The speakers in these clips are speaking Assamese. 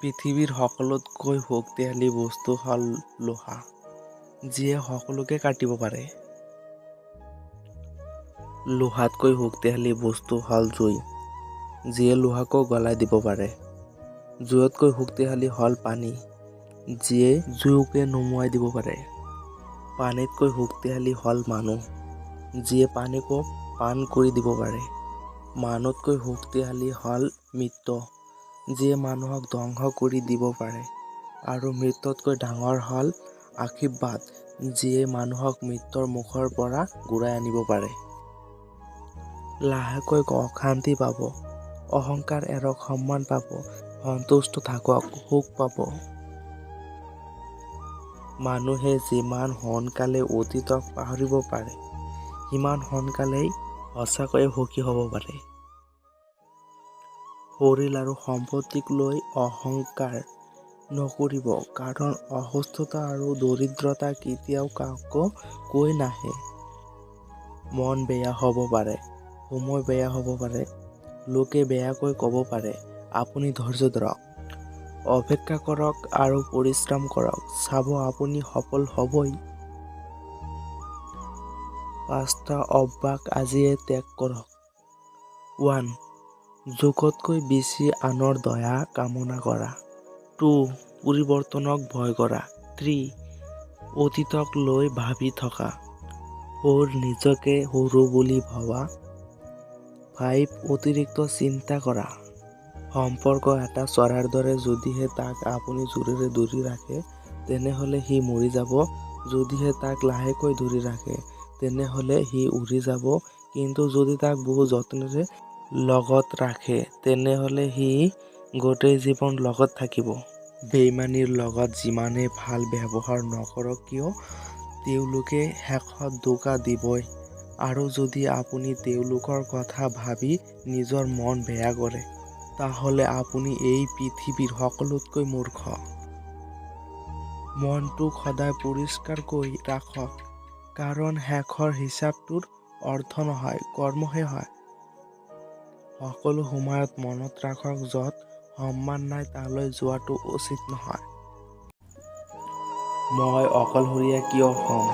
পৃথিৱীৰ সকলোতকৈ শক্তিশালী বস্তু হ'ল লোহা, যিয়ে সকলোকে কাটিব পাৰে। লোহাতকৈ শক্তিশালী বস্তু হ'ল জুই, যিয়ে লোহাকো গলাই দিব পাৰে। জুইতকৈ শক্তিশালী হ'ল পানী, যিয়ে জুইকে নুমুৱাই দিব পাৰে। পানীতকৈ শক্তিশালী হ'ল মানুহ, যিয়ে পানীকো পান কৰি দিব পাৰে। মানুহতকৈ শক্তিশালী হ'ল মৃত্যু, যিয়ে মানুহক ধ্বংস কৰি দিব পাৰে। আৰু মৃত্যুতকৈ ডাঙৰ হ'ল আশীৰ্বাদ, যিয়ে মানুহক মৃত্যুৰ মুখৰ পৰা ঘূৰাই আনিব পাৰে। লাহেকৈ শান্তি পাব, অহংকাৰ এৰক সন্মান পাব, সন্তুষ্ট থাকক সুখ পাব। মানুহে যিমান সোনকালে অতীতক পাহৰিব পাৰে, সিমান সোনকালেই সঁচাকৈয়ে সুখী হ'ব পাৰে। শৰীৰ আৰু সম্পত্তিক লৈ অহংকাৰ নকৰিব, কাৰণ অসুস্থতা আৰু দৰিদ্ৰতা কেতিয়াও কাকো কৈ নাহে। মন বেয়া হ'ব পাৰে, সময় বেয়া হ'ব পাৰে, লোকে বেয়াকৈ ক'ব পাৰে। আপুনি ধৈৰ্য ধৰক, অপেক্ষা কৰক আৰু পৰিশ্ৰম কৰক, চাব আপুনি সফল হ'বই। 5টা অভ্যাস আজিয়ে ত্যাগ কৰক। 1. জোখতকৈ বেছি আনৰ দয়া কামনা কৰা। 2. পৰিৱৰ্তনক ভয় কৰা। 3. অতীতক লৈ ভাবি থকা। 4. নিজকে সৰু বুলি ভবা। 5. অতিৰিক্ত চিন্তা কৰা। সম্পৰ্ক এটা চৰাইৰ দৰে, যদিহে তাক আপুনি জোৰেৰে ধৰি ৰাখে, তেনেহ'লে সি মৰি যাব। যদিহে তাক লাহেকৈ ধৰি ৰাখে, তেনেহ'লে সি উৰি যাব। কিন্তু যদি তাক বহু যত্নেৰে লগত ৰাখে, তেনেহ'লে সি গোটেই জীৱন লগত থাকিব। বেইমানীৰ লগত যিমানেই ভাল ব্যৱহাৰ নকৰক কিয়, তেওঁলোকে শেষত ধোকা দিবই। আৰু যদি আপুনি তেওঁলোকৰ কথা ভাবি নিজৰ মন বেয়া কৰে, তাহলে আপুনি এই পৃথিৱীৰ সকলোতকৈ মূৰ্খ। মনটোক সদায় পৰিষ্কাৰ কৰি ৰাখক, কাৰণ শেষৰ হিচাপটোৰ অৰ্থ নহয়, কৰ্মহে হয়। সকলো সময়ত মনত ৰাখক, য'ত সন্মান নাই তালৈ যোৱাটো উচিত নহয়। মই অকলশৰীয়া কিয় হ'ম?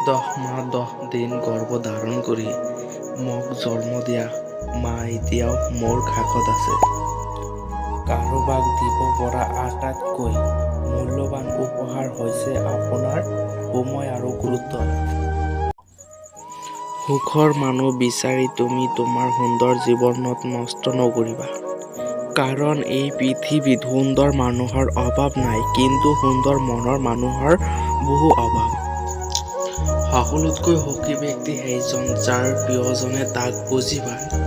10 মাহ 10 দিন গৰ্ভধাৰণ কৰি মোক জন্ম দিয়া মা এতিয়াও মোৰ কাষত আছে। কাৰোবাক দিব পৰা আটাইতকৈ মূল্যৱান উপহাৰ হৈছে আপোনাৰ সময় আৰু গুৰুত্ব। সুখৰ মানুহ বিচাৰি তুমি তোমাৰ সুন্দৰ জীৱনত নষ্ট নকৰিবা। কাৰণ এই পৃথিৱীত সুন্দৰ মানুহৰ অভাৱ নাই, কিন্তু সুন্দৰ মনৰ মানুহৰ বহু অভাৱ। সকলোতকৈ সুখী ব্যক্তি সেইজন যাৰ প্ৰিয়জনে তাক বুজি পায়।